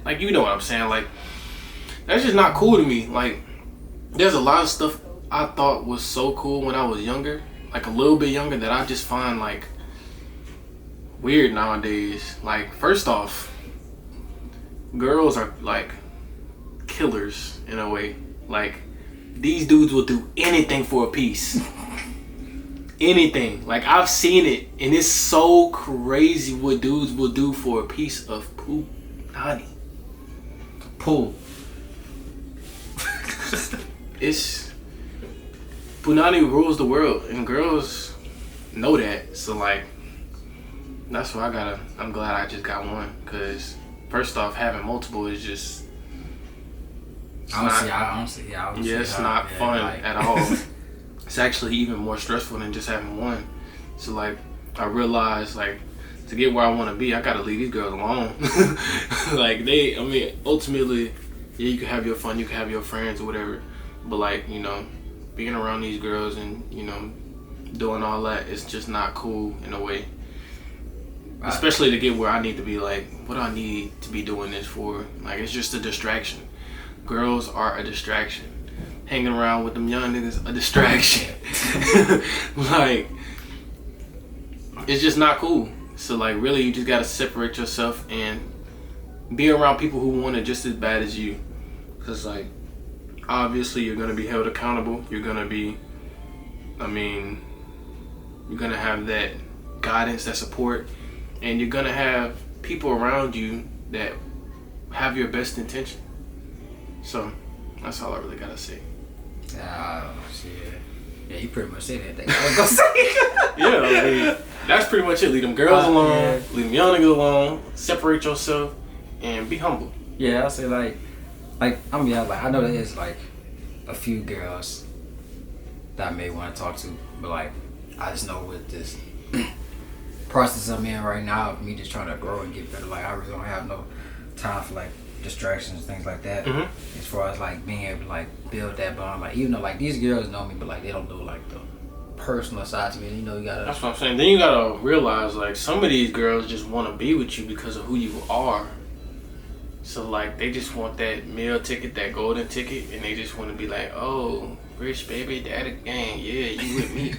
like, you know what I'm saying? Like, that's just not cool to me. Like, there's a lot of stuff I thought was so cool when I was younger, like a little bit younger, that I just find like weird nowadays. Like, first off, girls are like killers in a way. Like, these dudes will do anything for a piece. Anything. Like, I've seen it, and it's so crazy what dudes will do for a piece of punani. Pool. It's punani rules the world, and girls know that. So like, that's why I'm glad I just got one, because first off, having multiple is just it's not fun at all. It's actually even more stressful than just having one. So like, I realized, like, to get where I want to be, I gotta leave these girls alone. Like, ultimately, yeah, you can have your fun, you can have your friends or whatever, but like, you know, being around these girls and, you know, doing all that, it's just not cool in a way. Right. Especially to get where I need to be. Like, what do I need to be doing this for? Like, it's just a distraction. Girls are a distraction. Hanging around with them young niggas, a distraction. Like, it's just not cool. So like, really, you just gotta separate yourself and be around people who want it just as bad as you. Cause like, obviously you're gonna be held accountable. You're gonna have that guidance, that support, and you're gonna have people around you that have your best intention. So that's all I really gotta say. Shit. Yeah, you pretty much said that. I was gonna say. Yeah, I mean, that's pretty much it. Leave them girls alone. Yeah. Leave them young niggas alone. Separate yourself and be humble. Yeah, I'll say like I'm like, I know there's like a few girls that I may want to talk to, but like, I just know with this process I'm in right now of me just trying to grow and get better, like, I really don't have no time for like distractions, things like that. Mm-hmm. As far as like being able to like build that bond, like, even though like these girls know me, but like they don't know like the personal side to me. You know, you gotta. That's what I'm saying. Then you gotta realize, like, some of these girls just want to be with you because of who you are. So like, they just want that meal ticket, that golden ticket, and they just want to be like, oh, rich baby, daddy gang, yeah, you with me?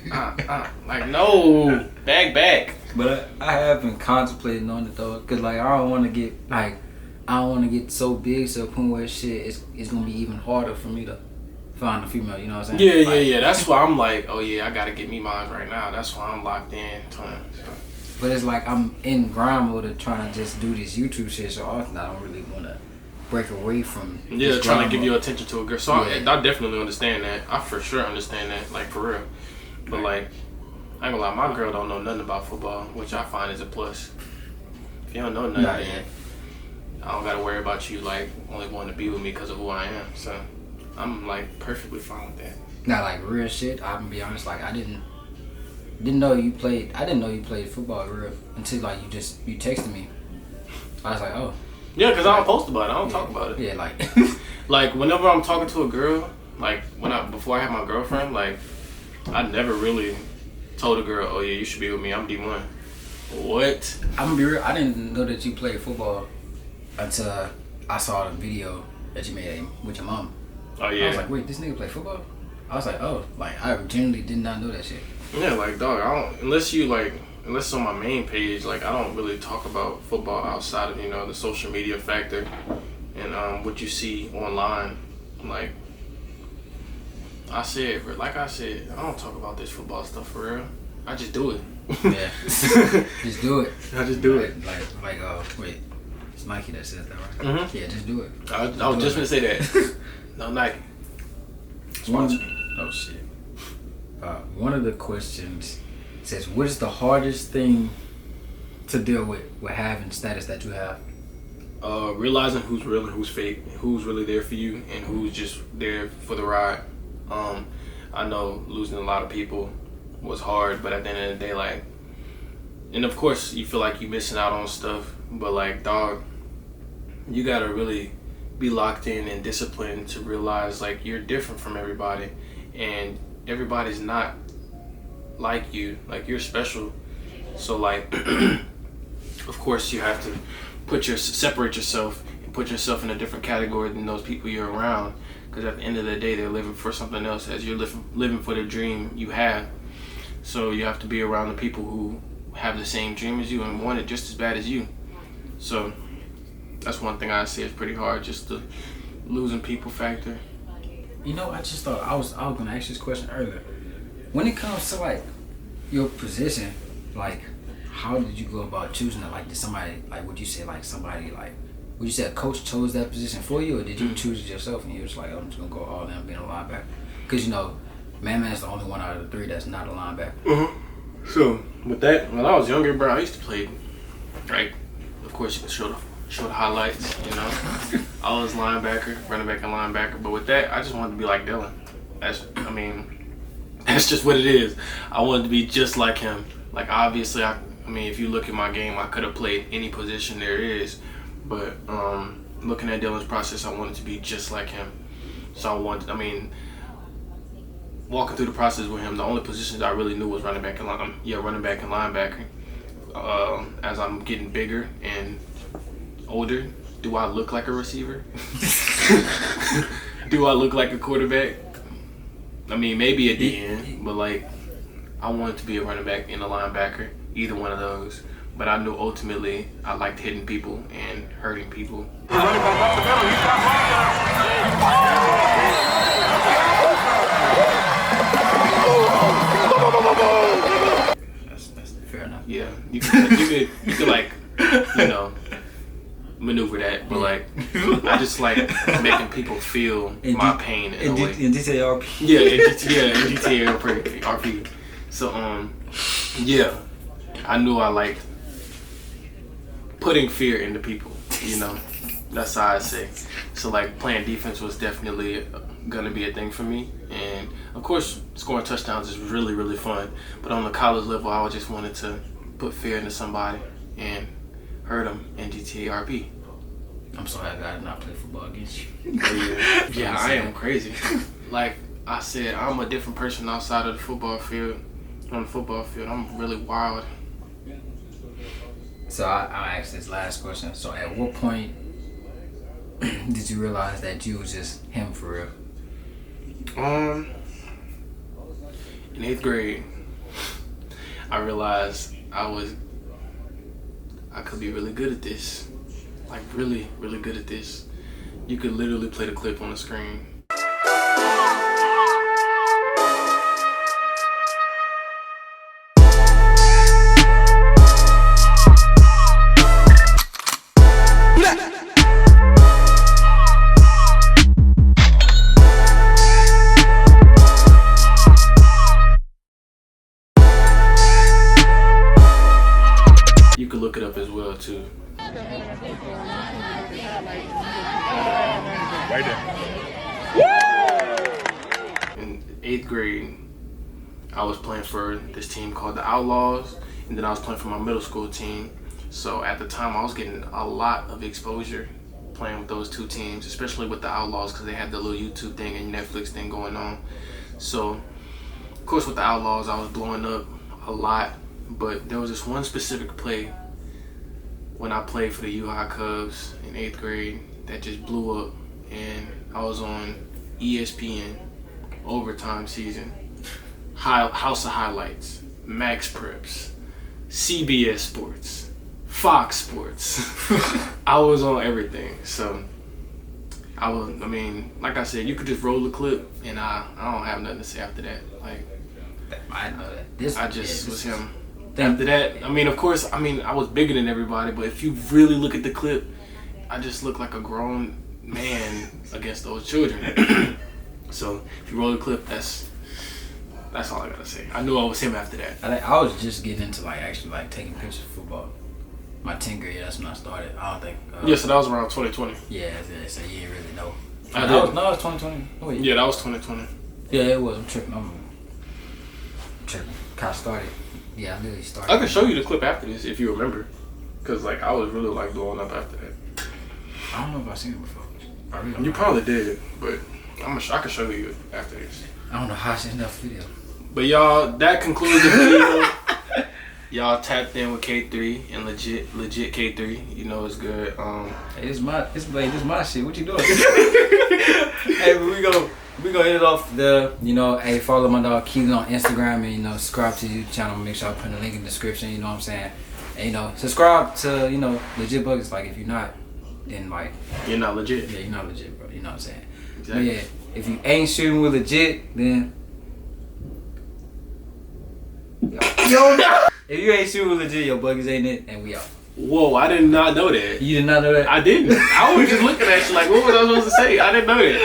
Like, no, back. But I have been contemplating on it though, cause like I don't want to get so big to a point where shit it's gonna be even harder for me to find a female. You know what I'm saying? Yeah. That's why I'm like, oh yeah, I gotta get me mine right now. That's why I'm locked in. But it's like I'm in grind mode of trying to just do this YouTube shit so often. I don't really want to break away from. Yeah, trying to give your attention to a girl. So yeah. I definitely understand that. I for sure understand that, like, for real. But like, I ain't gonna lie, my girl don't know nothing about football, which I find is a plus. If you don't know nothing, then I don't gotta worry about you like only wanting to be with me because of who I am. So I'm like perfectly fine with that. Now, like, real shit, I'm gonna be honest, like, I didn't know you played football real until like you texted me. I was like, oh. Yeah, because I don't post about it. I don't talk about it. Yeah, like like whenever I'm talking to a girl, like before I had my girlfriend, like, I never really told a girl, oh yeah, you should be with me, I'm D1. What? I'm gonna be real, I didn't know that you played football until I saw the video that you made with your mom. Oh yeah. I was like, wait, this nigga play football? I was like, oh, like, I genuinely did not know that shit. Yeah, like, dog, I don't, unless on my main page, like, I don't really talk about football outside of, you know, the social media factor and what you see online. Like I said, I don't talk about this football stuff for real. I just do it. Yeah. Just do it. I just do it. Like, wait, it's Nike that says that, right? Mm-hmm. Yeah, just do it. I was just gonna say that. No, Nike. Sponsor me. Oh shit. One of the questions says, what is the hardest thing to deal with having status that you have? Realizing who's real and who's fake, and who's really there for you and who's just there for the ride. I know losing a lot of people was hard, but at the end of the day, like, and of course you feel like you're missing out on stuff, but like, dog, you gotta really be locked in and disciplined to realize, like, you're different from everybody and everybody's not like you. Like, you're special. So like, of course you have to separate yourself and put yourself in a different category than those people you're around, because at the end of the day they're living for something else as you're living for the dream you have. So you have to be around the people who have the same dream as you and want it just as bad as you. So that's one thing I say is pretty hard, just the losing people factor. You know, I just thought I was gonna ask you this question earlier. When it comes to like your position, like how did you go about choosing it? Like did somebody like would you say a coach chose that position for you, or did you choose it yourself and you was like, I'm just gonna go all in being a linebacker? Because you know, man's the only one out of the three that's not a linebacker. So with that, when I was younger, bro, I used to play. Like, of course, you can show the highlights. You know, I was linebacker, running back, and linebacker. But with that, I just wanted to be like Dylan. That's just what it is. I wanted to be just like him. Like obviously, I mean, if you look at my game, I could have played any position there is. But looking at Dylan's process, I wanted to be just like him. So walking through the process with him, the only positions I really knew was running back and linebacker. As I'm getting bigger and older, do I look like a receiver? Do I look like a quarterback? I mean, maybe at the end, but like, I wanted to be a running back and a linebacker, either one of those. But I knew ultimately I liked hitting people and hurting people. Running back up the middle, he's got That's fair enough. Yeah, you could like, you know, maneuver that, but like, I just like making people feel my pain in a way. In GTA RP. Yeah, in GTA RP. So yeah, I knew I liked putting fear into people, you know. That's how I say. So like playing defense was definitely gonna be a thing for me, and of course scoring touchdowns is really, really fun. But on the college level, I just wanted to put fear into somebody and hurt them in GTA RP. I'm so happy I did not play football against you. Yeah, I am crazy. Like I said, I'm a different person outside of the football field. On the football field, I'm really wild. So I'll ask this last question. So at what point did you realize that you was just him for real? In 8th grade, I realized I could be really good at this. Like really, really good at this. You could literally play the clip on the screen. You could look it up as well too. right there. In 8th grade, I was playing for this team called the Outlaws, and then I was playing for my middle school team. So at the time, I was getting a lot of exposure playing with those two teams, especially with the Outlaws, because they had the little YouTube thing and Netflix thing going on. So, of course, with the Outlaws, I was blowing up a lot. But there was this one specific play when I played for the U-High Cubs in 8th grade that just blew up, and I was on ESPN overtime season, House of Highlights, Max Preps, CBS Sports, Fox Sports. I was on everything. So I mean, like I said, you could just roll the clip, and I don't have nothing to say after that. Like, I know that. I just was him. After that, I mean, of course, I was bigger than everybody, but if you really look at the clip, I just look like a grown man against those children. So if you roll the clip, that's all I gotta say. I knew I was him after that. I was just getting into actually taking pictures of football. My 10th grade, that's when I started. I don't think. Yeah, so that was around 2020. Yeah, so you didn't really know. I No, did. it was 2020. Oh, yeah. Yeah, that was 2020. Yeah, it was. I'm tripping. I started. Yeah, I literally started. I can show you the clip after this if you remember, cause I was really blowing up after that. I don't know if I've seen it before. You probably did, but I can show you after this. I don't know how I seen enough video. But y'all, that concludes the video. Y'all tapped in with K3 and legit K3. You know it's good. Hey, this my shit. What you doing? Hey, but we go. we gonna end it off the, hey, follow my dog KEYLAN on Instagram and, subscribe to the YouTube channel. Make sure I put a link in the description, you know what I'm saying? And, subscribe to, Legit Buckets. Like, if you're not, then, like... You're not legit. Yeah, you're not legit, bro. You know what I'm saying? Exactly. But, yeah, if you ain't shooting with legit, then... If you ain't shooting with legit, your buckets ain't it, and we out. Whoa, I did not know that. You did not know that? I didn't. I was just looking at you like, what was I supposed to say? I didn't know that.